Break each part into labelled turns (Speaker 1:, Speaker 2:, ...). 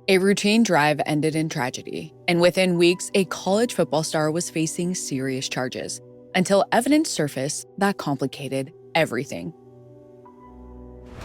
Speaker 1: A routine drive ended in tragedy, and within weeks, a college football star was facing serious charges until evidence surfaced that complicated everything.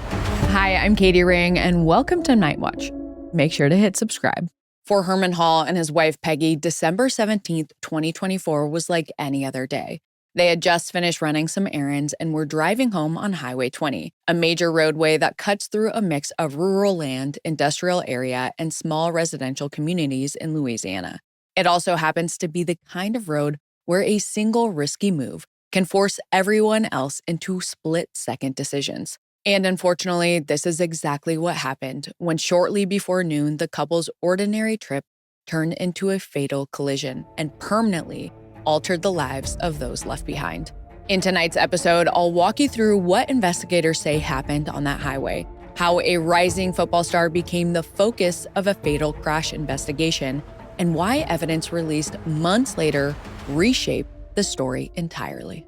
Speaker 1: Hi, I'm Katie Ring, and welcome to Night Watch. Make sure to hit subscribe. For Herman Hall and his wife Peggy, December 17th, 2024 was like any other day. They had just finished running some errands and were driving home on Highway 20, a major roadway that cuts through a mix of rural land, industrial area, and small residential communities in Louisiana. It also happens to be the kind of road where a single risky move can force everyone else into split-second decisions. And unfortunately, this is exactly what happened when shortly before noon, the couple's ordinary trip turned into a fatal collision and permanently altered the lives of those left behind. In tonight's episode, I'll walk you through what investigators say happened on that highway, how a rising football star became the focus of a fatal crash investigation, and why evidence released months later reshaped the story entirely.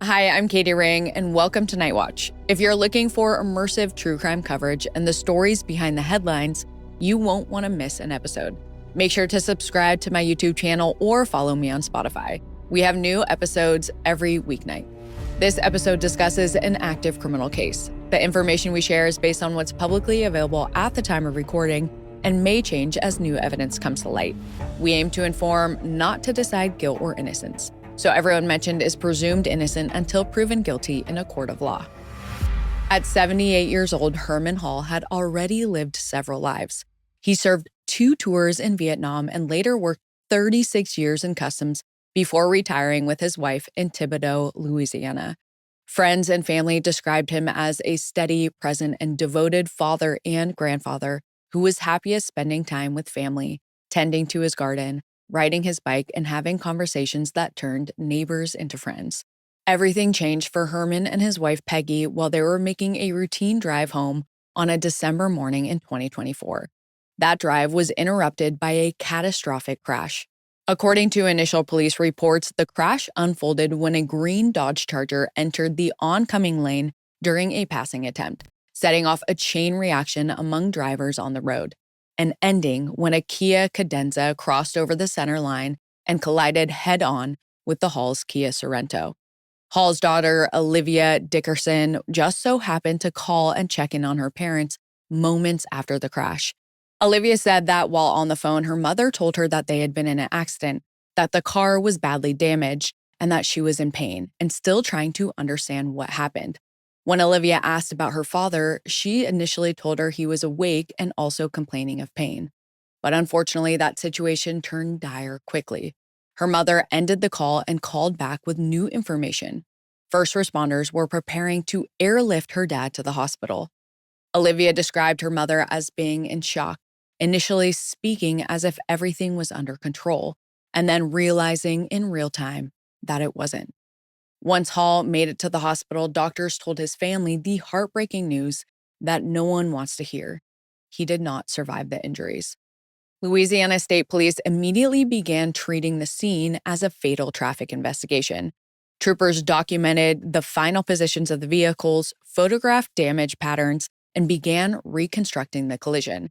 Speaker 1: Hi, I'm Katie Ring, and welcome to Night Watch. If you're looking for immersive true crime coverage and the stories behind the headlines, you won't want to miss an episode. Make sure to subscribe to my YouTube channel or follow me on Spotify. We have new episodes every weeknight. This episode discusses an active criminal case. The information we share is based on what's publicly available at the time of recording and may change as new evidence comes to light. We aim to inform, not to decide guilt or innocence. So everyone mentioned is presumed innocent until proven guilty in a court of law. At 78 years old, Herman Hall had already lived several lives. He served 2 tours in Vietnam and later worked 36 years in customs before retiring with his wife in Thibodaux, Louisiana. Friends and family described him as a steady, present, and devoted father and grandfather who was happiest spending time with family, tending to his garden, riding his bike, and having conversations that turned neighbors into friends. Everything changed for Herman and his wife Peggy while they were making a routine drive home on a December morning in 2024. That drive was interrupted by a catastrophic crash. According to initial police reports, the crash unfolded when a green Dodge Charger entered the oncoming lane during a passing attempt, setting off a chain reaction among drivers on the road, and ending when a Kia Cadenza crossed over the center line and collided head-on with the Hall's Kia Sorento. Hall's daughter, Olivia Dickerson, just so happened to call and check in on her parents moments after the crash. Olivia said that while on the phone, her mother told her that they had been in an accident, that the car was badly damaged, and that she was in pain and still trying to understand what happened. When Olivia asked about her father, she initially told her he was awake and also complaining of pain. But unfortunately, that situation turned dire quickly. Her mother ended the call and called back with new information. First responders were preparing to airlift her dad to the hospital. Olivia described her mother as being in shock, initially speaking as if everything was under control, and then realizing in real time that it wasn't. Once Hall made it to the hospital, doctors told his family the heartbreaking news that no one wants to hear. He did not survive the injuries. Louisiana State Police immediately began treating the scene as a fatal traffic investigation. Troopers documented the final positions of the vehicles, photographed damage patterns, and began reconstructing the collision.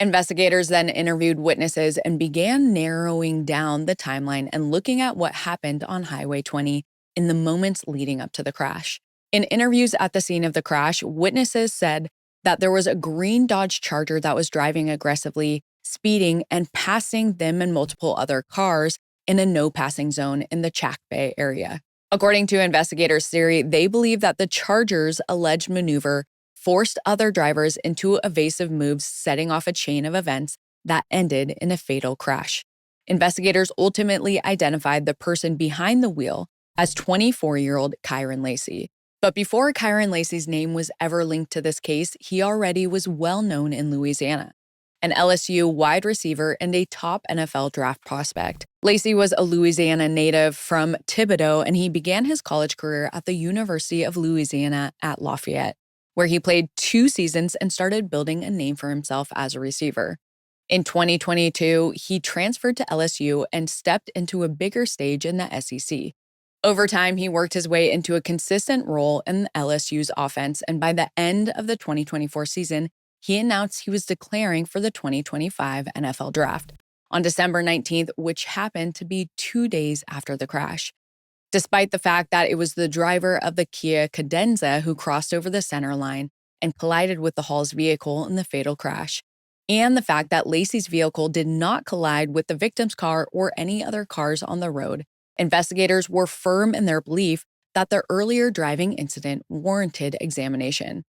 Speaker 1: Investigators then interviewed witnesses and began narrowing down the timeline and looking at what happened on Highway 20 in the moments leading up to the crash. In interviews at the scene of the crash, witnesses said that there was a green Dodge Charger that was driving aggressively, speeding, and passing them and multiple other cars in a no-passing zone in the Chack Bay area. According to investigators' theory, they believe that the Charger's alleged maneuver forced other drivers into evasive moves, setting off a chain of events that ended in a fatal crash. Investigators ultimately identified the person behind the wheel as 24-year-old Kyren Lacy. But before Kyren Lacy's name was ever linked to this case, he already was well known in Louisiana. An LSU wide receiver and a top NFL draft prospect. Lacy was a Louisiana native from Thibodaux, and he began his college career at the University of Louisiana at Lafayette, where he played 2 seasons and started building a name for himself as a receiver. In 2022, he transferred to LSU and stepped into a bigger stage in the SEC. Over time, he worked his way into a consistent role in LSU's offense, and by the end of the 2024 season, he announced he was declaring for the 2025 NFL Draft on December 19th, which happened to be 2 days after the crash. Despite the fact that it was the driver of the Kia Cadenza who crossed over the center line and collided with the Hall's vehicle in the fatal crash, and the fact that Lacy's vehicle did not collide with the victim's car or any other cars on the road, investigators were firm in their belief that the earlier driving incident warranted examination.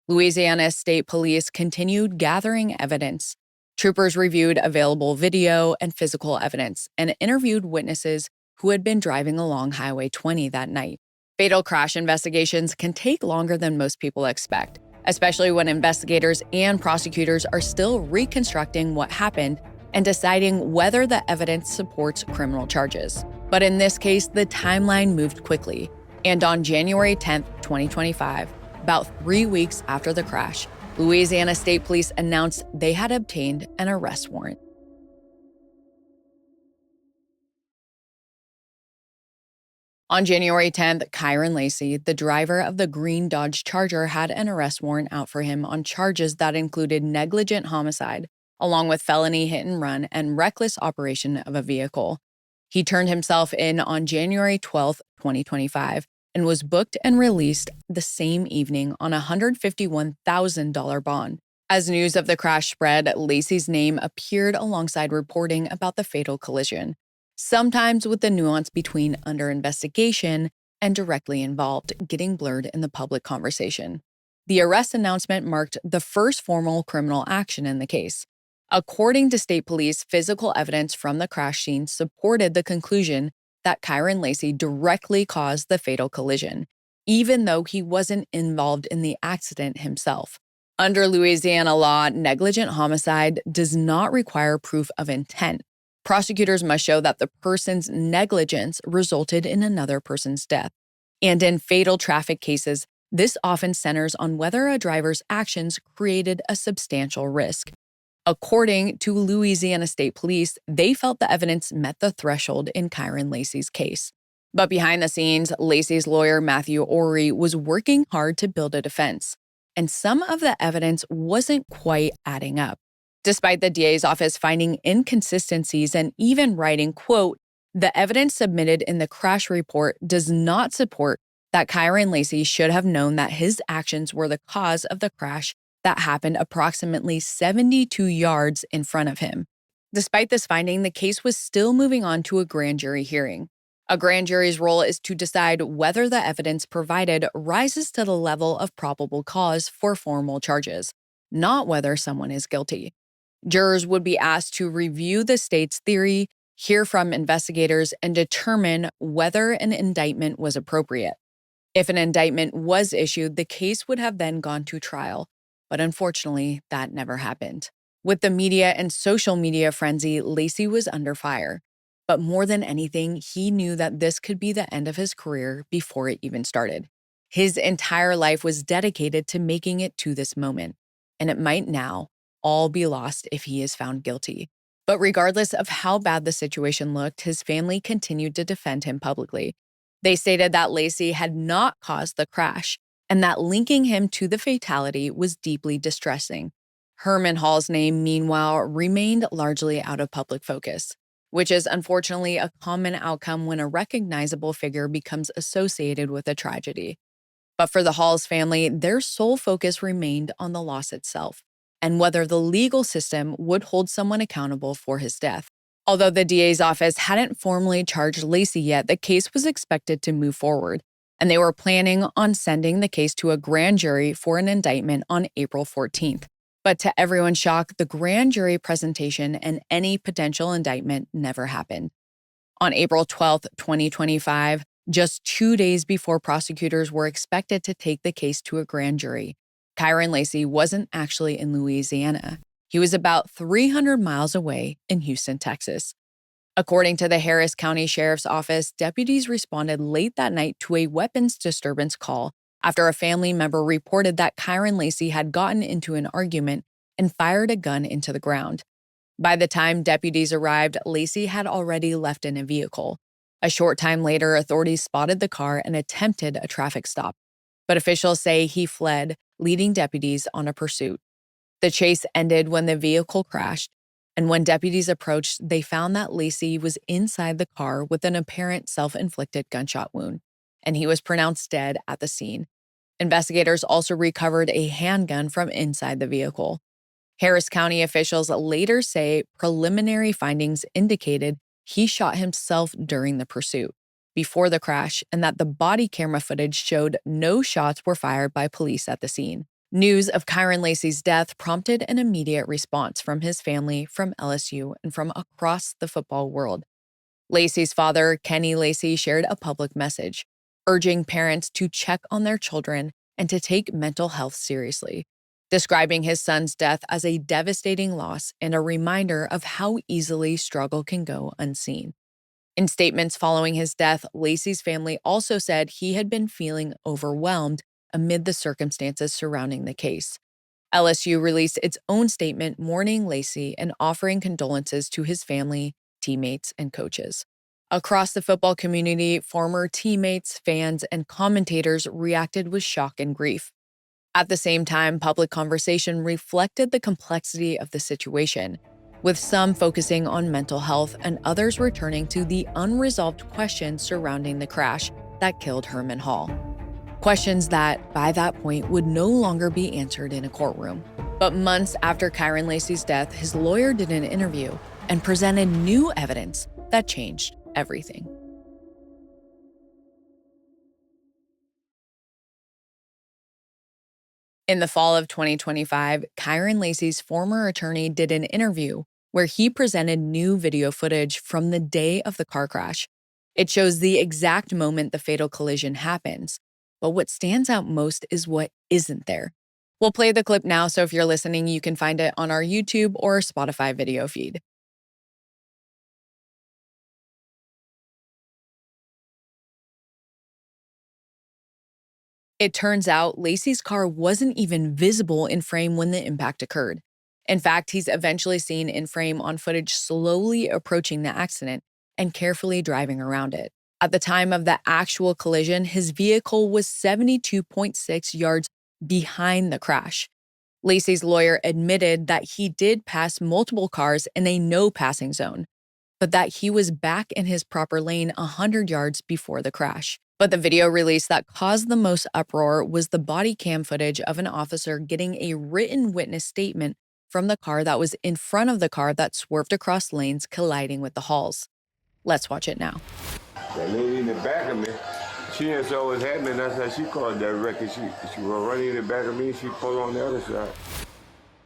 Speaker 1: Louisiana State Police continued gathering evidence. Troopers reviewed available video and physical evidence and interviewed witnesses who had been driving along Highway 20 that night. Fatal crash investigations can take longer than most people expect, especially when investigators and prosecutors are still reconstructing what happened and deciding whether the evidence supports criminal charges. But in this case, the timeline moved quickly, and on January 10, 2025, about 3 weeks after the crash, Louisiana State Police announced they had obtained an arrest warrant. On January 10th, Kyren Lacy, the driver of the green Dodge Charger, had an arrest warrant out for him on charges that included negligent homicide, along with felony hit and run and reckless operation of a vehicle. He turned himself in on January 12th, 2025, and was booked and released the same evening on a $151,000 bond. As news of the crash spread, Lacy's name appeared alongside reporting about the fatal collision, sometimes with the nuance between under investigation and directly involved getting blurred in the public conversation. The arrest announcement marked the first formal criminal action in the case. According to state police, physical evidence from the crash scene supported the conclusion that Kyren Lacy directly caused the fatal collision, even though he wasn't involved in the accident himself. Under Louisiana law, negligent homicide does not require proof of intent. Prosecutors must show that the person's negligence resulted in another person's death. And in fatal traffic cases, this often centers on whether a driver's actions created a substantial risk. According to Louisiana State Police, they felt the evidence met the threshold in Kyren Lacy's case. But behind the scenes, Lacy's lawyer, Matthew Ory, was working hard to build a defense, and some of the evidence wasn't quite adding up. Despite the DA's office finding inconsistencies and even writing, quote, "The evidence submitted in the crash report does not support that Kyren Lacy should have known that his actions were the cause of the crash that happened approximately 72 yards in front of him." Despite this finding, the case was still moving on to a grand jury hearing. A grand jury's role is to decide whether the evidence provided rises to the level of probable cause for formal charges, not whether someone is guilty. Jurors would be asked to review the state's theory, hear from investigators, and determine whether an indictment was appropriate. If an indictment was issued, the case would have then gone to trial, but unfortunately, that never happened. With the media and social media frenzy, Lacy was under fire. But more than anything, he knew that this could be the end of his career before it even started. His entire life was dedicated to making it to this moment, and it might now all be lost if he is found guilty. But regardless of how bad the situation looked, his family continued to defend him publicly. They stated that Lacy had not caused the crash and that linking him to the fatality was deeply distressing. Herman Hall's name, meanwhile, remained largely out of public focus, which is unfortunately a common outcome when a recognizable figure becomes associated with a tragedy. But for the Hall's family, their sole focus remained on the loss itself and whether the legal system would hold someone accountable for his death. Although the DA's office hadn't formally charged Lacy yet, the case was expected to move forward, and they were planning on sending the case to a grand jury for an indictment on April 14th. But to everyone's shock, the grand jury presentation and any potential indictment never happened. On April 12th, 2025, just 2 days before prosecutors were expected to take the case to a grand jury, Kyren Lacy wasn't actually in Louisiana. He was about 300 miles away in Houston, Texas. According to the Harris County Sheriff's Office, deputies responded late that night to a weapons disturbance call after a family member reported that Kyren Lacy had gotten into an argument and fired a gun into the ground. By the time deputies arrived, Lacy had already left in a vehicle. A short time later, authorities spotted the car and attempted a traffic stop, but officials say he fled, leading deputies on a pursuit. The chase ended when the vehicle crashed, and when deputies approached, they found that Lacy was inside the car with an apparent self-inflicted gunshot wound, and he was pronounced dead at the scene. Investigators also recovered a handgun from inside the vehicle. Harris County officials later say preliminary findings indicated he shot himself during the pursuit, before the crash, and that the body camera footage showed no shots were fired by police at the scene. News of Kyren Lacy's death prompted an immediate response from his family, from LSU, and from across the football world. Lacy's father, Kyren Lacy, shared a public message, urging parents to check on their children and to take mental health seriously, describing his son's death as a devastating loss and a reminder of how easily struggle can go unseen. In statements following his death, Lacy's family also said he had been feeling overwhelmed amid the circumstances surrounding the case. LSU released its own statement mourning Lacy and offering condolences to his family, teammates, and coaches. Across the football community, former teammates, fans, and commentators reacted with shock and grief. At the same time, public conversation reflected the complexity of the situation, with some focusing on mental health and others returning to the unresolved questions surrounding the crash that killed Herman Hall. Questions that, by that point, would no longer be answered in a courtroom. But months after Kyren Lacy's death, his lawyer did an interview and presented new evidence that changed everything. In the fall of 2025, Kyren Lacy's former attorney did an interview where he presented new video footage from the day of the car crash. It shows the exact moment the fatal collision happens, but what stands out most is what isn't there. We'll play the clip now, so if you're listening, you can find it on our YouTube or Spotify video feed. It turns out Lacy's car wasn't even visible in frame when the impact occurred. In fact, he's eventually seen in frame on footage slowly approaching the accident and carefully driving around it. At the time of the actual collision, his vehicle was 72.6 yards behind the crash. Lacy's lawyer admitted that he did pass multiple cars in a no-passing zone, but that he was back in his proper lane 100 yards before the crash. But the video release that caused the most uproar was the body cam footage of an officer getting a written witness statement from the car that was in front of the car that swerved across lanes, colliding with the Halls. Let's watch it now.
Speaker 2: That lady in the back of me, she didn't saw what was happening. That's how she called that record. She was running in the back of me. She pulled on the other side.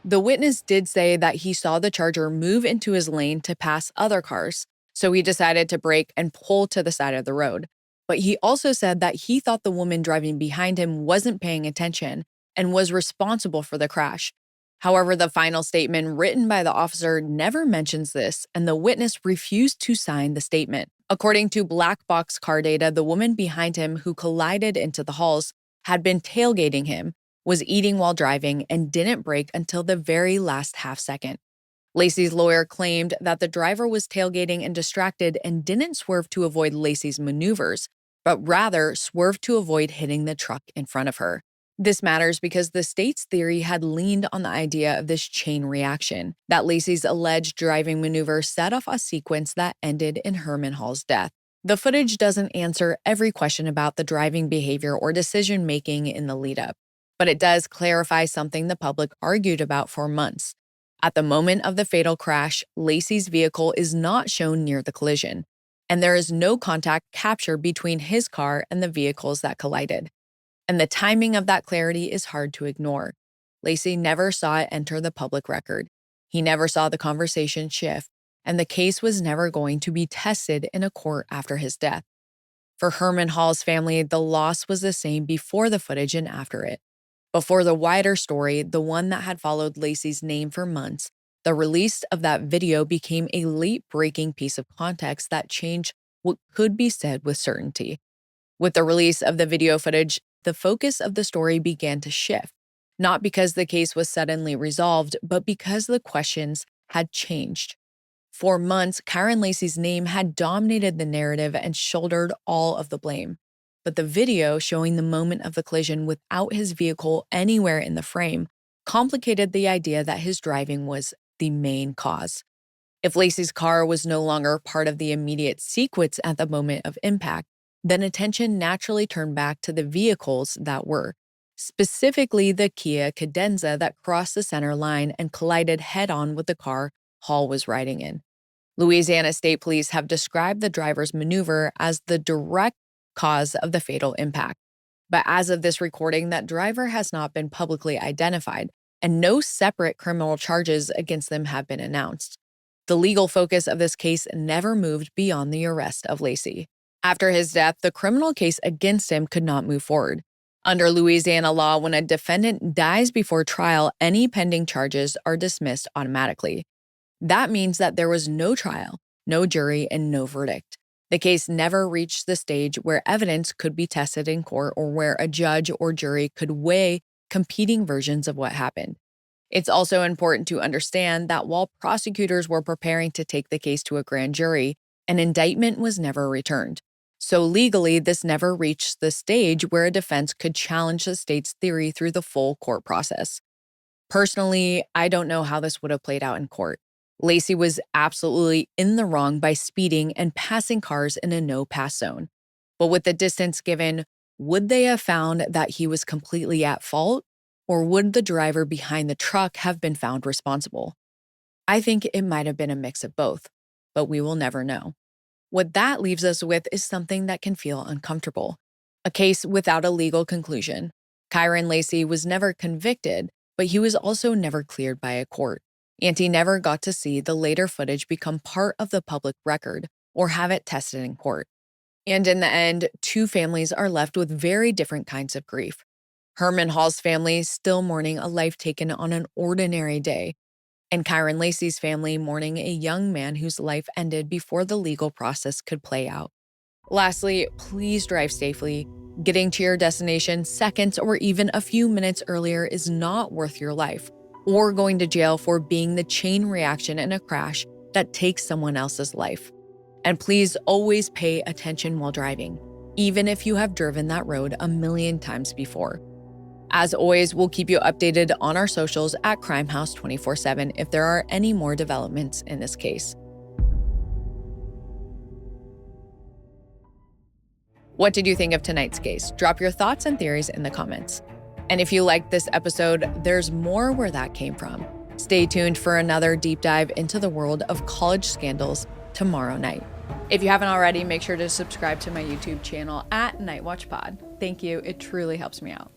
Speaker 1: The witness did say that he saw the Charger move into his lane to pass other cars, so he decided to brake and pull to the side of the road. But he also said that he thought the woman driving behind him wasn't paying attention and was responsible for the crash. However, the final statement written by the officer never mentions this, and the witness refused to sign the statement. According to black box car data, the woman behind him who collided into the Halls had been tailgating him, was eating while driving, and didn't brake until the very last half second. Lacy's lawyer claimed that the driver was tailgating and distracted and didn't swerve to avoid Lacy's maneuvers, but rather swerved to avoid hitting the truck in front of her. This matters because the state's theory had leaned on the idea of this chain reaction, that Lacy's alleged driving maneuver set off a sequence that ended in Herman Hall's death. The footage doesn't answer every question about the driving behavior or decision-making in the lead-up, but it does clarify something the public argued about for months. At the moment of the fatal crash, Lacy's vehicle is not shown near the collision, and there is no contact captured between his car and the vehicles that collided. And the timing of that clarity is hard to ignore. Lacy never saw it enter the public record. He never saw the conversation shift, and the case was never going to be tested in a court after his death. For Herman Hall's family, the loss was the same before the footage and after it. Before the wider story, the one that had followed Lacy's name for months, the release of that video became a late-breaking piece of context that changed what could be said with certainty. With the release of the video footage, the focus of the story began to shift, not because the case was suddenly resolved, but because the questions had changed. For months, Kyren Lacy's name had dominated the narrative and shouldered all of the blame. But the video showing the moment of the collision without his vehicle anywhere in the frame complicated the idea that his driving was the main cause. If Lacy's car was no longer part of the immediate sequence at the moment of impact, then attention naturally turned back to the vehicles that were, specifically the Kia Cadenza that crossed the center line and collided head-on with the car Hall was riding in. Louisiana State Police have described the driver's maneuver as the direct cause of the fatal impact. But as of this recording, that driver has not been publicly identified, and no separate criminal charges against them have been announced. The legal focus of this case never moved beyond the arrest of Lacy. After his death, the criminal case against him could not move forward. Under Louisiana law, when a defendant dies before trial, any pending charges are dismissed automatically. That means that there was no trial, no jury, and no verdict. The case never reached the stage where evidence could be tested in court or where a judge or jury could weigh competing versions of what happened. It's also important to understand that while prosecutors were preparing to take the case to a grand jury, an indictment was never returned. So legally, this never reached the stage where a defense could challenge the state's theory through the full court process. Personally, I don't know how this would have played out in court. Lacy was absolutely in the wrong by speeding and passing cars in a no-pass zone. But with the distance given, would they have found that he was completely at fault? Or would the driver behind the truck have been found responsible? I think it might have been a mix of both, but we will never know. What that leaves us with is something that can feel uncomfortable. A case without a legal conclusion. Kyren Lacy was never convicted, but he was also never cleared by a court. And he never got to see the later footage become part of the public record or have it tested in court. And in the end, two families are left with very different kinds of grief. Herman Hall's family still mourning a life taken on an ordinary day, and Kyren Lacy's family mourning a young man whose life ended before the legal process could play out. Lastly, please drive safely. Getting to your destination seconds or even a few minutes earlier is not worth your life, or going to jail for being the chain reaction in a crash that takes someone else's life. And please always pay attention while driving, even if you have driven that road a million times before. As always, we'll keep you updated on our socials at Crimehouse 24/7 if there are any more developments in this case. What did you think of tonight's case? Drop your thoughts and theories in the comments. And if you liked this episode, there's more where that came from. Stay tuned for another deep dive into the world of college scandals tomorrow night. If you haven't already, make sure to subscribe to my YouTube channel at Nightwatch Pod. Thank you. It truly helps me out.